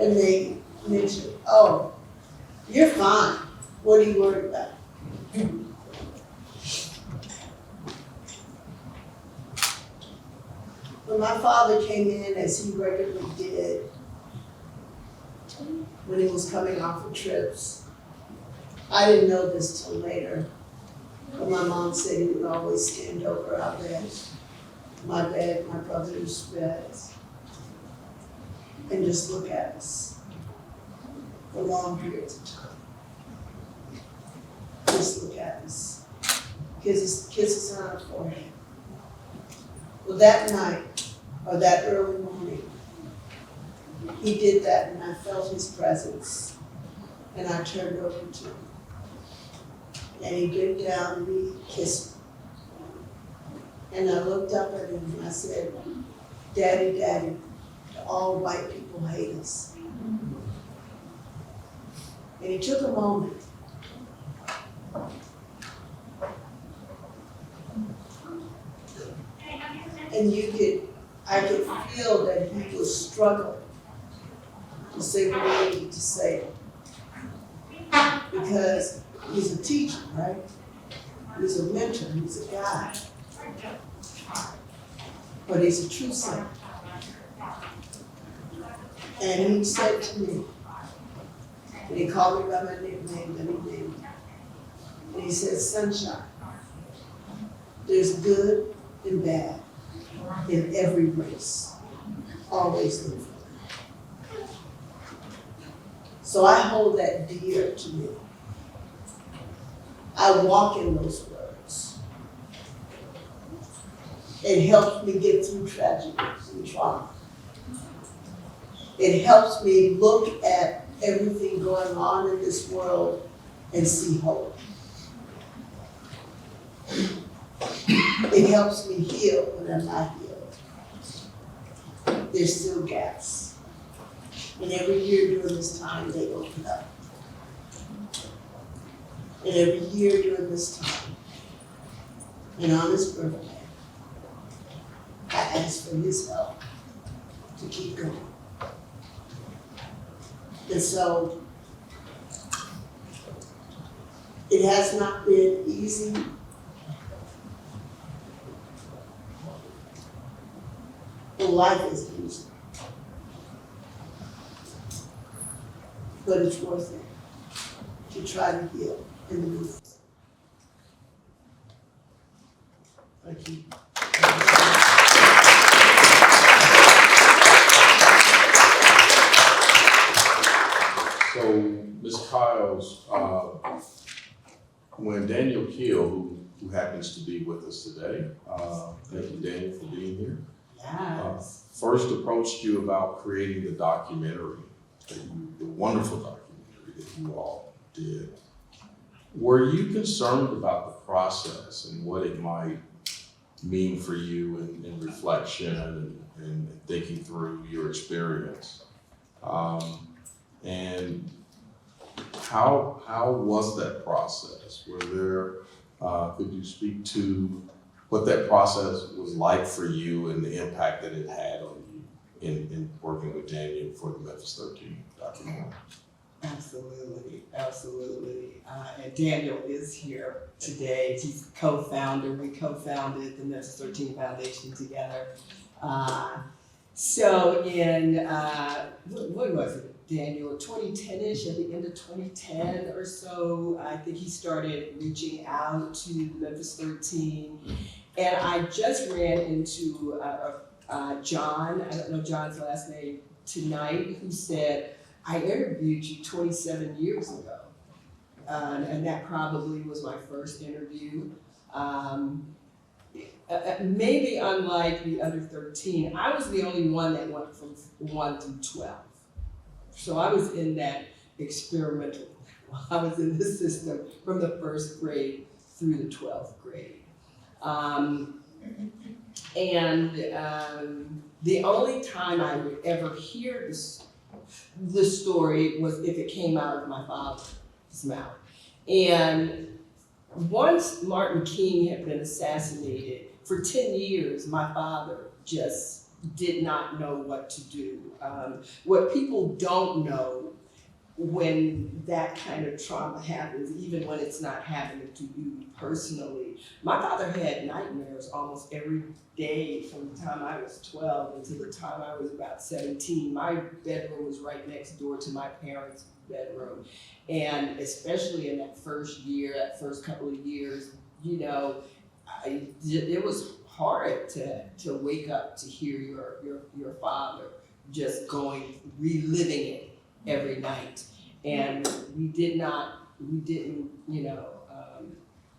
And they mentioned, oh, you're fine. What are you worried about? When my father came in, as he regularly did, when he was coming off of trips, I didn't know this till later, but my mom said he would always stand over our bed, my brother's beds, and just look at us for long periods of time. Just look at us. Kisses on our forehead. Well, that night, or that early morning, he did that, and I felt his presence, and I turned over to him. And he bent down and he kissed me. And I looked up at him and I said, Daddy, Daddy, all white people hate us. And he took a moment. And I could feel that he was struggling to say what he needed to say. Because he's a teacher, right? He's a mentor, he's a guide. But he's a true son. And he said to me, and he called me by my nickname that he named me. And he said, Sunshine, there's good and bad in every race. Always look for that. So I hold that dear to me. I walk in those words. It helps me get through tragedies and trauma. It helps me look at everything going on in this world and see hope. It helps me heal when I'm not healed. There's still gaps. And every year during this time, they open up. And every year during this time, and on his birthday, I ask for his help to keep going. And so it has not been easy. And life is easy. But it's worth it to try to heal and move. Thank you. So, Ms. Kyles, when Dwania Kyles, who happens to be with us today, thank you, Daniel, for being here. Yes. First approached you about creating the documentary, the wonderful documentary that you all did. Were you concerned about the process and what it might mean for you in reflection and thinking through your experience? And how was that process? Were there, could you speak to what that process was like for you and the impact that it had on you in working with Daniel for the Memphis 13 documentary? Absolutely, absolutely. And Daniel is here today. He's co-founder. We co-founded the Memphis 13 Foundation together. So in, what was it, Daniel, 2010-ish, at the end of 2010 or so, I think he started reaching out to Memphis 13. And I just ran into John, I don't know John's last name, tonight, who said, I interviewed you 27 years ago. And that probably was my first interview. Maybe unlike the under 13, I was the only one that went from 1 through 12. So I was in that experimental, I was in the system from the 1st grade through the 12th grade. The only time I would ever hear the story was if it came out of my father's mouth. And once Martin King had been assassinated, for 10 years, my father just did not know what to do. What people don't know when that kind of trauma happens, even when it's not happening to you personally. My father had nightmares almost every day from the time I was 12 until the time I was about 17. My bedroom was right next door to my parents' bedroom. And especially in that first year, that first couple of years, you know, it was hard to wake up to hear your father just reliving it every night. And we didn't, you know,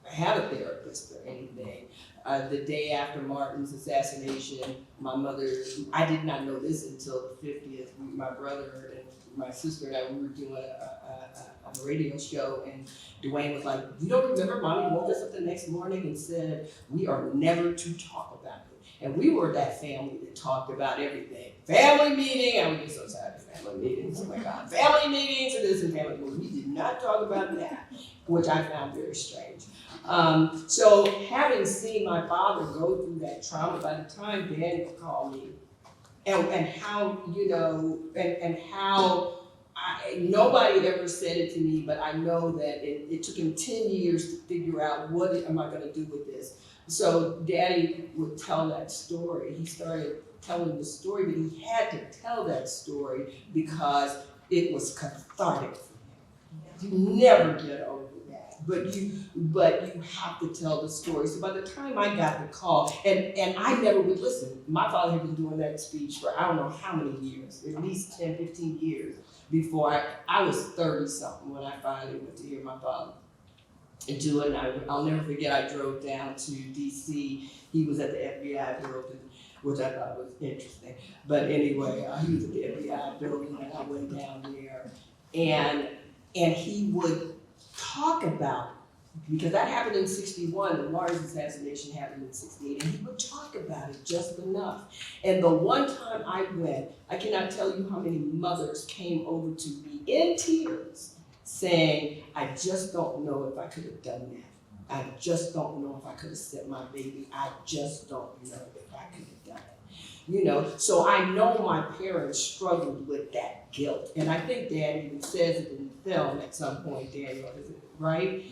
have a therapist or anything. The day after Martin's assassination, my mother, I did not know this until the 50th. My brother and my sister and I, we were doing a radio show, and Dwayne was like, you don't remember Mommy woke us up the next morning and said, we are never to talk about it. And we were that family that talked about everything. Family meeting, I would get so tired of family meetings. Oh my God, family meetings and this and family meetings. We did not talk about that, which I found very strange. So having seen my father go through that trauma, by the time Daniel called me, and how, you know, and how nobody ever said it to me, but I know that it took him 10 years to figure out what am I gonna do with this. So Daddy would tell that story. He started telling the story, but he had to tell that story because it was cathartic for him. You never get over that, but you have to tell the story. So by the time I got the call, and I never would listen. My father had been doing that speech for I don't know how many years, at least 10, 15 years before I was 30 something when I finally went to hear my father do it. And I'll never forget, I drove down to DC. He was at the FBI building, which I thought was interesting. But anyway, he was at the FBI building, and I went down there, and he would talk about, because that happened in 61, and Martin's assassination happened in 68, and he would talk about it just enough. And the one time I went, I cannot tell you how many mothers came over to me in tears saying, I just don't know if I could have done that. I just don't know if I could have sent my baby. I just don't know if I could have done it. You know, so I know my parents struggled with that guilt. And I think Dad even says it in the film at some point, Daniel, is it right?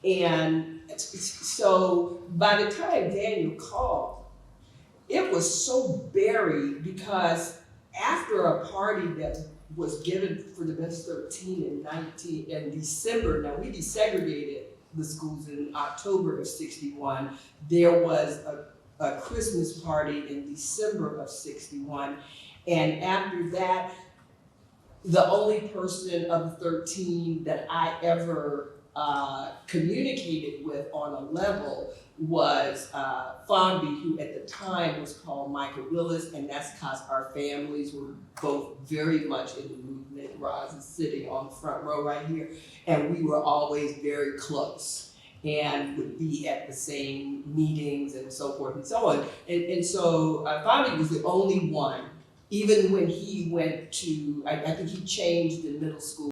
And so by the time Daniel called, it was so buried because after a party that was given for the Memphis 13 in December, now we desegregated the schools in October of 61, there was a Christmas party in December of 61. And after that, the only person of the 13 that I ever communicated with on a level was Fonby, who at the time was called Michael Willis, and that's because our families were both very much in the movement. Roz is sitting on the front row right here, and we were always very close and would be at the same meetings and so forth and so on. And so Fonby was the only one, even when he went to, I think he changed in middle school